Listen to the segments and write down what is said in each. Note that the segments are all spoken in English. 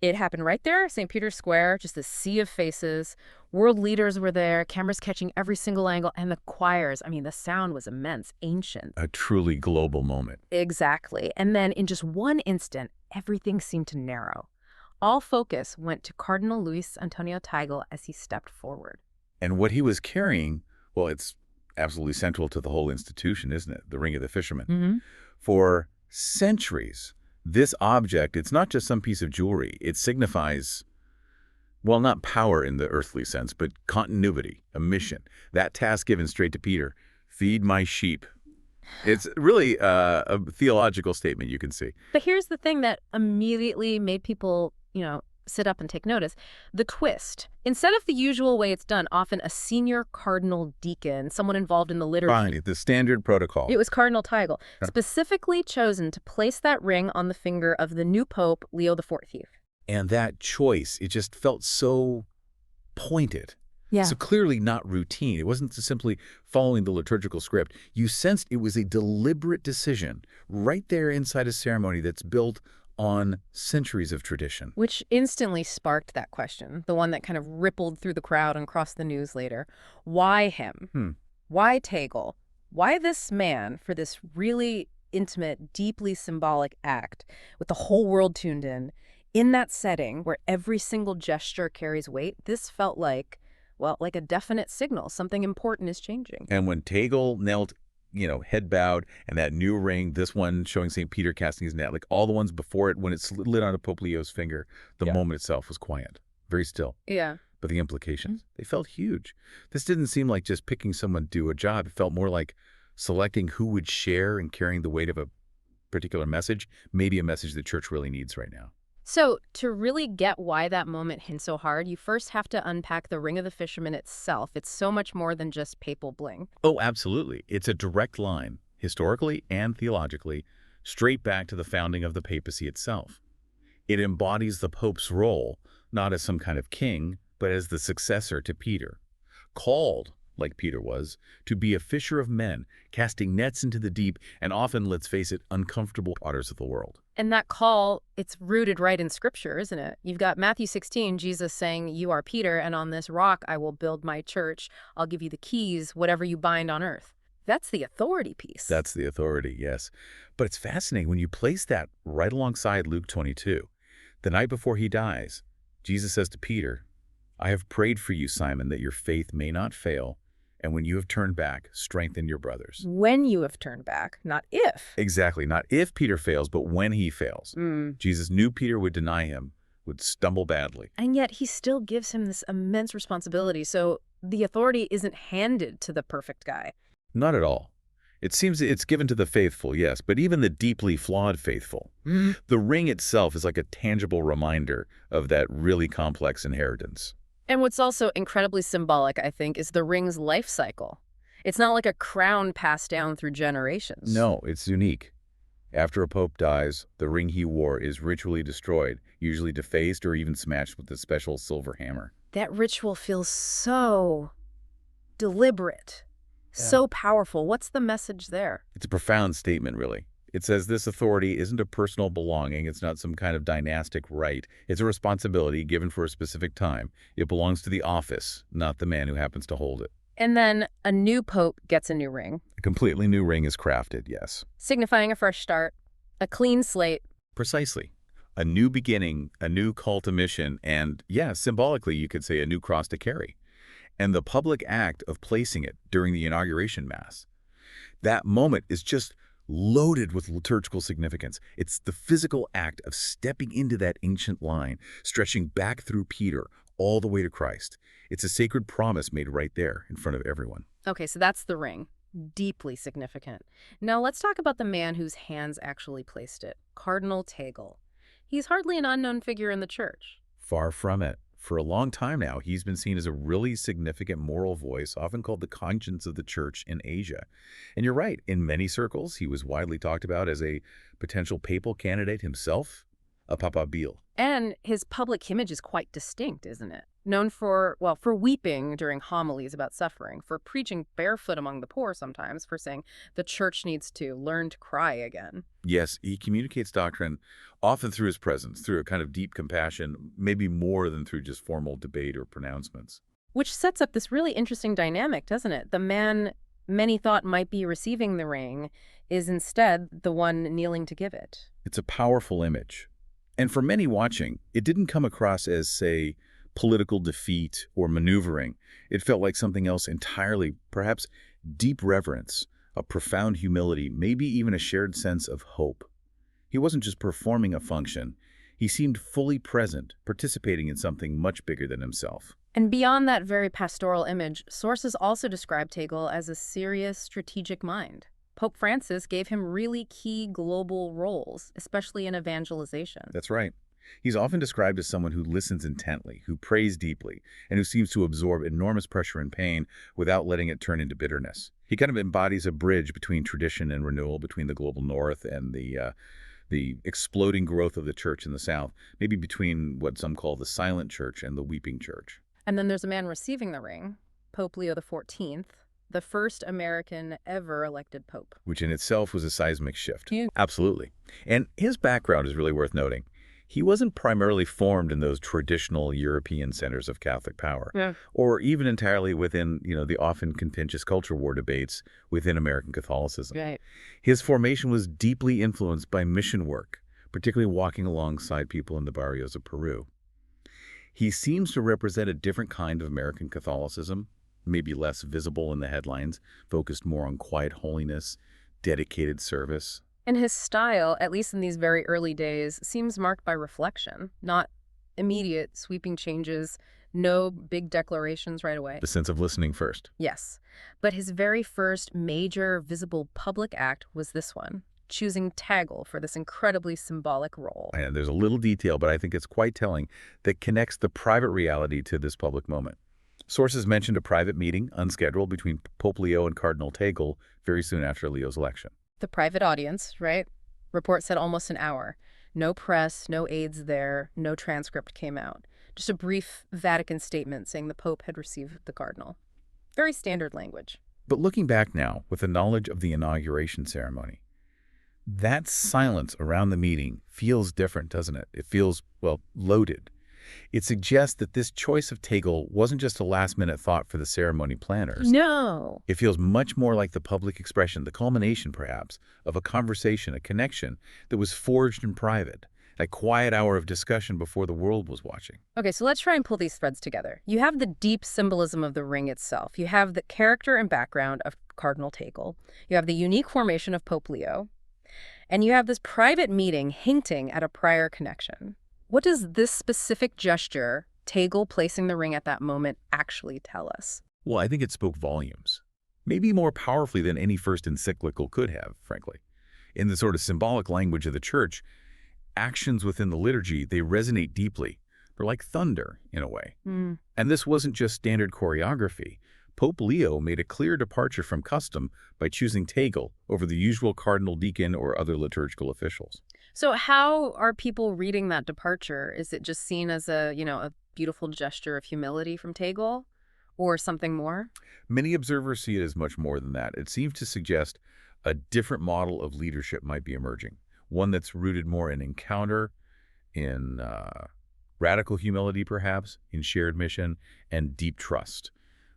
It happened right there, St. Peter's Square, just a sea of faces. World leaders were there, cameras catching every single angle, and the choirs. I mean, the sound was immense, ancient. A truly global moment. Exactly. And then in just one instant, everything seemed to narrow. All focus went to Cardinal Luis Antonio Teigl as he stepped forward. And what he was carrying, well, it's absolutely central to the whole institution, isn't it? The Ring of the Fisherman. Hmm. For centuries, this object, it's not just some piece of jewelry. It signifies, well, not power in the earthly sense, but continuity, a mission. That task given straight to Peter, feed my sheep. It's really a theological statement, you can see. But here's the thing that immediately made people, sit up and take notice. The twist. Instead of the usual way it's done, often a senior cardinal deacon, someone involved in the liturgy. Fine, the standard protocol. It was Cardinal Teigl, Huh. specifically chosen to place that ring on the finger of the new Pope, Leo XIV. And that choice, it just felt so pointed. Yeah. So clearly not routine. It wasn't just simply following the liturgical script. You sensed it was a deliberate decision right there inside a ceremony that's built on centuries of tradition. Which instantly sparked that question, the one that kind of rippled through the crowd and crossed the news later. Why him? Why Teigl? Why this man for this really intimate, deeply symbolic act with the whole world tuned in that setting where every single gesture carries weight? This felt like, well, like a definite signal. Something important is changing. And when Teigl knelt, head bowed, and that new ring, this one showing St. Peter casting his net, like all the ones before it, when it slid onto Pope Leo's finger, the Yeah. moment itself was quiet, very still. Yeah. But the implications, they felt huge. This didn't seem like just picking someone to do a job. It felt more like selecting who would share and carrying the weight of a particular message, maybe a message the church really needs right now. So to really get why that moment hit so hard, you first have to unpack the Ring of the Fisherman itself. It's so much more than just papal bling. Oh, absolutely. It's a direct line, historically and theologically, straight back to the founding of the papacy itself. It embodies the Pope's role, not as some kind of king, but as the successor to Peter, called, like Peter was, to be a fisher of men, casting nets into the deep and often, let's face it, uncomfortable waters of the world. And that call, it's rooted right in Scripture, isn't it? You've got Matthew 16, Jesus saying, "You are Peter, and on this rock I will build my church. I'll give you the keys, whatever you bind on earth." That's the authority piece. That's the authority, yes. But it's fascinating when you place that right alongside Luke 22. The night before he dies, Jesus says to Peter, "I have prayed for you, Simon, that your faith may not fail, and when you have turned back, strengthen your brothers." When you have turned back, not if. Exactly. Not if Peter fails, but when he fails. Jesus knew Peter would deny him, would stumble badly. And yet he still gives him this immense responsibility. So the authority isn't handed to the perfect guy. Not at all. It seems it's given to the faithful, yes, but even the deeply flawed faithful. The ring itself is like a tangible reminder of that really complex inheritance. And what's also incredibly symbolic, I think, is the ring's life cycle. It's not like a crown passed down through generations. No, it's unique. After a pope dies, the ring he wore is ritually destroyed, usually defaced or even smashed with a special silver hammer. That ritual feels so deliberate, so powerful. What's the message there? It's a profound statement, really. It says this authority isn't a personal belonging. It's not some kind of dynastic right. It's a responsibility given for a specific time. It belongs to the office, not the man who happens to hold it. And then a new pope gets a new ring, A completely new ring is crafted, yes. signifying a fresh start, a clean slate. Precisely. A new beginning, a new call to mission, and, yeah, symbolically, you could say a new cross to carry. And the public act of placing it during the inauguration mass. That moment is just loaded with liturgical significance. It's the physical act of stepping into that ancient line, stretching back through Peter all the way to Christ. It's a sacred promise made right there in front of everyone. Okay, so that's the ring. Deeply significant. Now let's talk about the man whose hands actually placed it, Cardinal Teigl. He's hardly an unknown figure in the church. Far from it. For a long time now, he's been seen as a really significant moral voice, often called the conscience of the church in Asia. And you're right, in many circles, he was widely talked about as a potential papal candidate himself. a papabile. And his public image is quite distinct, isn't it? Known for, well, for weeping during homilies about suffering, for preaching barefoot among the poor sometimes, for saying the church needs to learn to cry again. Yes, he communicates doctrine often through his presence, through a kind of deep compassion, maybe more than through just formal debate or pronouncements. Which sets up this really interesting dynamic, doesn't it? The man many thought might be receiving the ring is instead the one kneeling to give it. It's a powerful image. And for many watching, it didn't come across as, say, political defeat or maneuvering. It felt like something else entirely, perhaps deep reverence, a profound humility, maybe even a shared sense of hope. He wasn't just performing a function. He seemed fully present, participating in something much bigger than himself. And beyond that very pastoral image, sources also describe Tegal as a serious strategic mind. Pope Francis gave him really key global roles, especially in evangelization. That's right. He's often described as someone who listens intently, who prays deeply, and who seems to absorb enormous pressure and pain without letting it turn into bitterness. He kind of embodies a bridge between tradition and renewal, between the global north and the exploding growth of the church in the south, maybe between what some call the silent church and the weeping church. And then there's a man receiving the ring, Pope Leo XIV, the first American ever elected pope. Which in itself was a seismic shift. Yeah. Absolutely. And his background is really worth noting. He wasn't primarily formed in those traditional European centers of Catholic power, or even entirely within, the often contentious culture war debates within American Catholicism. Right. His formation was deeply influenced by mission work, particularly walking alongside people in the barrios of Peru. He seems to represent a different kind of American Catholicism, maybe less visible in the headlines, focused more on quiet holiness, dedicated service. And his style, at least in these very early days, seems marked by reflection, not immediate sweeping changes, no big declarations right away. The sense of listening first. Yes. But his very first major visible public act was this one, choosing Tegal for this incredibly symbolic role. And there's a little detail, but I think it's quite telling, that connects the private reality to this public moment. Sources mentioned a private meeting, unscheduled, between Pope Leo and Cardinal Tegal very soon after Leo's election. The private audience, right? Report said almost an hour. No press, no aides there, no transcript came out. Just a brief Vatican statement saying the Pope had received the cardinal. Very standard language. But looking back now, with the knowledge of the inauguration ceremony, that silence around the meeting feels different, doesn't it? It feels, well, loaded. It suggests that this choice of Tegal wasn't just a last-minute thought for the ceremony planners. No. It feels much more like the public expression, the culmination, perhaps, of a conversation, a connection that was forged in private, a quiet hour of discussion before the world was watching. Okay, so let's try and pull these threads together. You have the deep symbolism of the ring itself. You have the character and background of Cardinal Tegal. You have the unique formation of Pope Leo. And you have this private meeting hinting at a prior connection. What does this specific gesture, Tegal placing the ring at that moment, actually tell us? Well, I think it spoke volumes. Maybe more powerfully than any first encyclical could have, frankly. In the sort of symbolic language of the church, actions within the liturgy, they resonate deeply. They're like thunder, in a way. And this wasn't just standard choreography. Pope Leo made a clear departure from custom by choosing Tegal over the usual cardinal deacon or other liturgical officials. So how are people reading that departure? Is it just seen as a beautiful gesture of humility from Tegal or something more? Many observers see it as much more than that. It seems to suggest a different model of leadership might be emerging, one that's rooted more in encounter, in radical humility perhaps, in shared mission, and deep trust,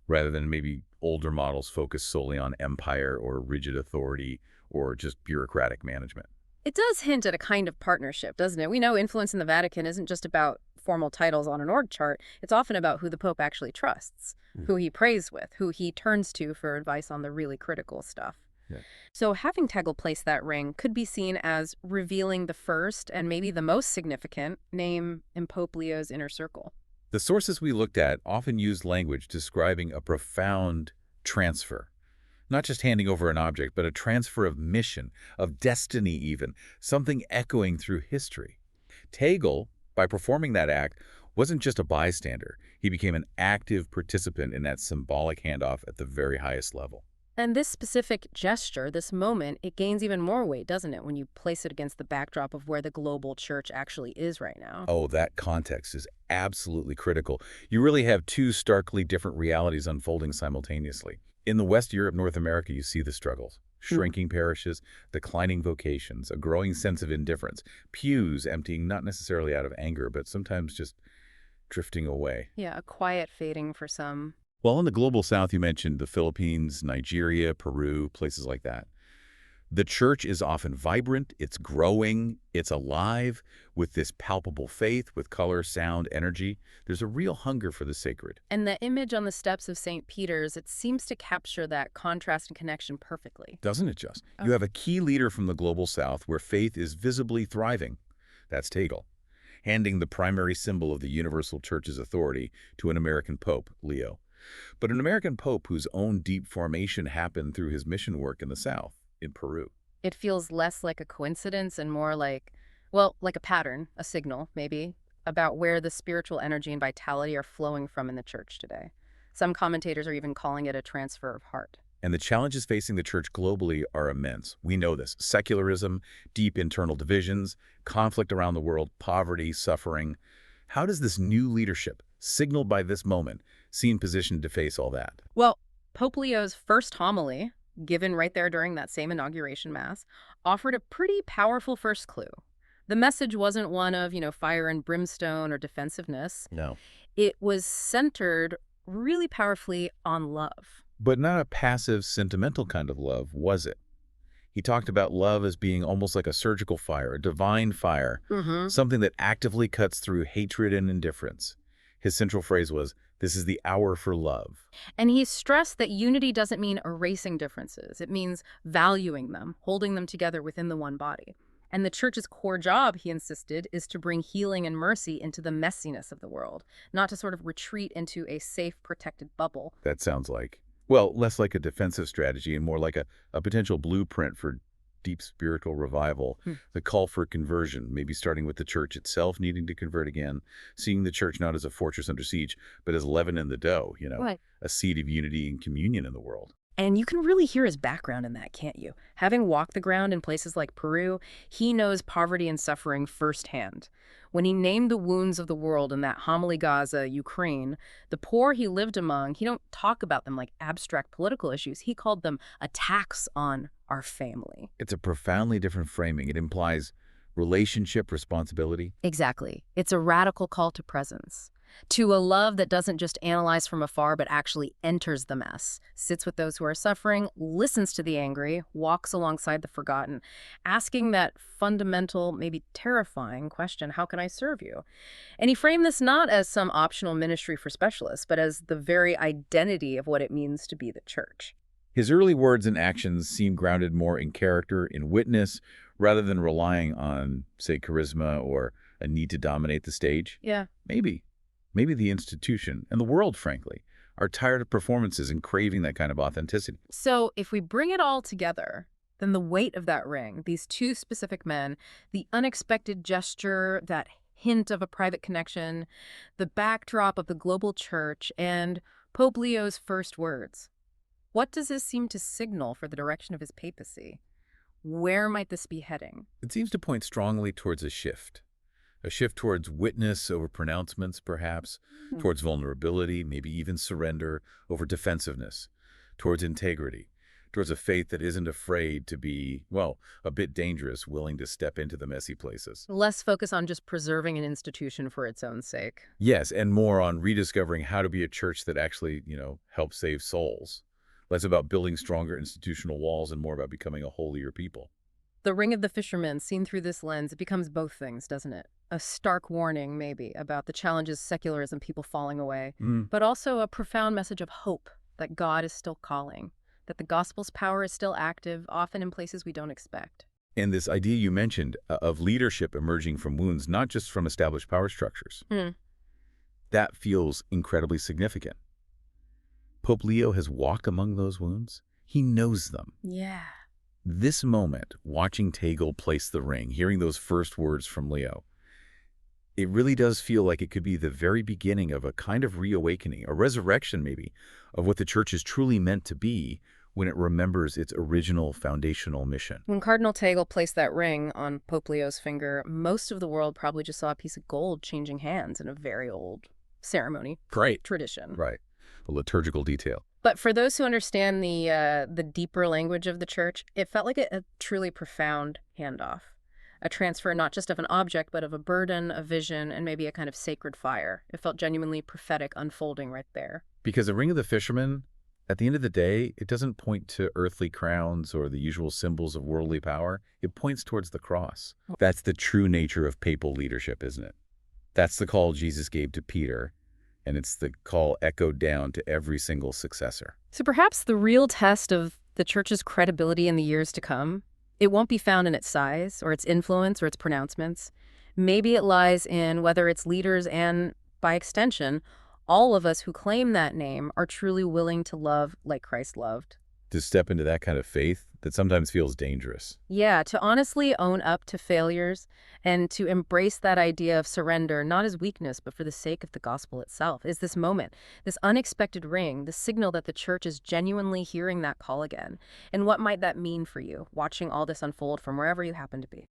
rather than maybe older models focused solely on empire or rigid authority or just bureaucratic management. It does hint at a kind of partnership, doesn't it? We know influence in the Vatican isn't just about formal titles on an org chart. It's often about who the Pope actually trusts, who he prays with, who he turns to for advice on the really critical stuff. Yeah. So having Tegal place that ring could be seen as revealing the first and maybe the most significant name in Pope Leo's inner circle. The sources we looked at often used language describing a profound transfer. Not just handing over an object, but a transfer of mission, of destiny even, something echoing through history. Tegal, by performing that act, wasn't just a bystander. He became an active participant in that symbolic handoff at the very highest level. And this specific gesture, this moment, it gains even more weight, doesn't it, when you place it against the backdrop of where the global church actually is right now? Oh, that context is absolutely critical. You really have two starkly different realities unfolding simultaneously. In the West, Europe, North America, you see the struggles. Shrinking parishes, declining vocations, a growing sense of indifference, pews emptying not necessarily out of anger, but sometimes just drifting away. Yeah, a quiet fading for some. Well, in the global South, you mentioned the Philippines, Nigeria, Peru, places like that. The church is often vibrant, it's growing, it's alive, with this palpable faith, with color, sound, energy. There's a real hunger for the sacred. And the image on the steps of St. Peter's, it seems to capture that contrast and connection perfectly. Doesn't it just? Oh. You have a key leader from the global South where faith is visibly thriving. That's Tagle, handing the primary symbol of the universal church's authority to an American pope, Leo. But an American pope whose own deep formation happened through his mission work in the South, in Peru. It feels less like a coincidence and more like, well, like a pattern, a signal, maybe, about where the spiritual energy and vitality are flowing from in the church today. Some commentators are even calling it a transfer of heart. And the challenges facing the church globally are immense. We know this. Secularism, deep internal divisions, conflict around the world, poverty, suffering. How does this new leadership, signaled by this moment, seem positioned to face all that? Well, Pope Leo's first homily, given right there during that same inauguration mass, offered a pretty powerful first clue. The message wasn't one of, fire and brimstone or defensiveness. No. It was centered really powerfully on love. But not a passive, sentimental kind of love, was it? He talked about love as being almost like a surgical fire, a divine fire, something that actively cuts through hatred and indifference. His central phrase was, "This is the hour for love." And he stressed that unity doesn't mean erasing differences. It means valuing them, holding them together within the one body. And the church's core job, he insisted, is to bring healing and mercy into the messiness of the world, not to sort of retreat into a safe, protected bubble. That sounds like, well, less like a defensive strategy and more like a potential blueprint for deep spiritual revival, the call for conversion, maybe starting with the church itself needing to convert again, seeing the church not as a fortress under siege, but as leaven in the dough, Right. a seed of unity and communion in the world. And you can really hear his background in that, can't you? Having walked the ground in places like Peru, he knows poverty and suffering firsthand. When he named the wounds of the world in that homily Gaza, Ukraine, the poor he lived among, he don't talk about them like abstract political issues. He called them attacks on our family. It's a profoundly different framing. It implies relationship responsibility. Exactly. It's a radical call to presence, to a love that doesn't just analyze from afar, but actually enters the mess, sits with those who are suffering, listens to the angry, walks alongside the forgotten, asking that fundamental, maybe terrifying question, how can I serve you? And he framed this not as some optional ministry for specialists, but as the very identity of what it means to be the church. His early words and actions seem grounded more in character, in witness, rather than relying on, say, charisma or a need to dominate the stage. Yeah. Maybe the institution, and the world, frankly, are tired of performances and craving that kind of authenticity. So if we bring it all together, then the weight of that ring, these two specific men, the unexpected gesture, that hint of a private connection, the backdrop of the global church, and Pope Leo's first words. What does this seem to signal for the direction of his papacy? Where might this be heading? It seems to point strongly towards a shift towards witness over pronouncements, perhaps, towards vulnerability, maybe even surrender over defensiveness, towards integrity, towards a faith that isn't afraid to be, well, a bit dangerous, willing to step into the messy places. Less focus on just preserving an institution for its own sake. Yes, and more on rediscovering how to be a church that actually, helps save souls. Less about building stronger institutional walls and more about becoming a holier people. The Ring of the Fisherman, seen through this lens, it becomes both things, doesn't it? A stark warning, maybe, about the challenges secularism, people falling away, but also a profound message of hope that God is still calling, that the gospel's power is still active, often in places we don't expect. And this idea you mentioned of leadership emerging from wounds, not just from established power structures, that feels incredibly significant. Pope Leo has walked among those wounds. He knows them. Yeah. This moment, watching Tagle place the ring, hearing those first words from Leo, it really does feel like it could be the very beginning of a kind of reawakening, a resurrection maybe, of what the church is truly meant to be, when it remembers its original foundational mission. When Cardinal Tagle placed that ring on Pope Leo's finger, most of the world probably just saw a piece of gold changing hands in a very old ceremony. Right. Tradition. Right. A liturgical detail. But for those who understand the deeper language of the church, it felt like a truly profound handoff. A transfer not just of an object, but of a burden, a vision, and maybe a kind of sacred fire. It felt genuinely prophetic unfolding right there. Because the Ring of the Fisherman, at the end of the day, it doesn't point to earthly crowns or the usual symbols of worldly power. It points towards the cross. That's the true nature of papal leadership, isn't it? That's the call Jesus gave to Peter, and it's the call echoed down to every single successor. So perhaps the real test of the church's credibility in the years to come, it won't be found in its size or its influence or its pronouncements. Maybe it lies in whether its leaders and, by extension, all of us who claim that name are truly willing to love like Christ loved. To step into that kind of faith that sometimes feels dangerous. Yeah, to honestly own up to failures and to embrace that idea of surrender, not as weakness, but for the sake of the gospel itself, is this moment, this unexpected ring, the signal that the church is genuinely hearing that call again. And what might that mean for you, watching all this unfold from wherever you happen to be?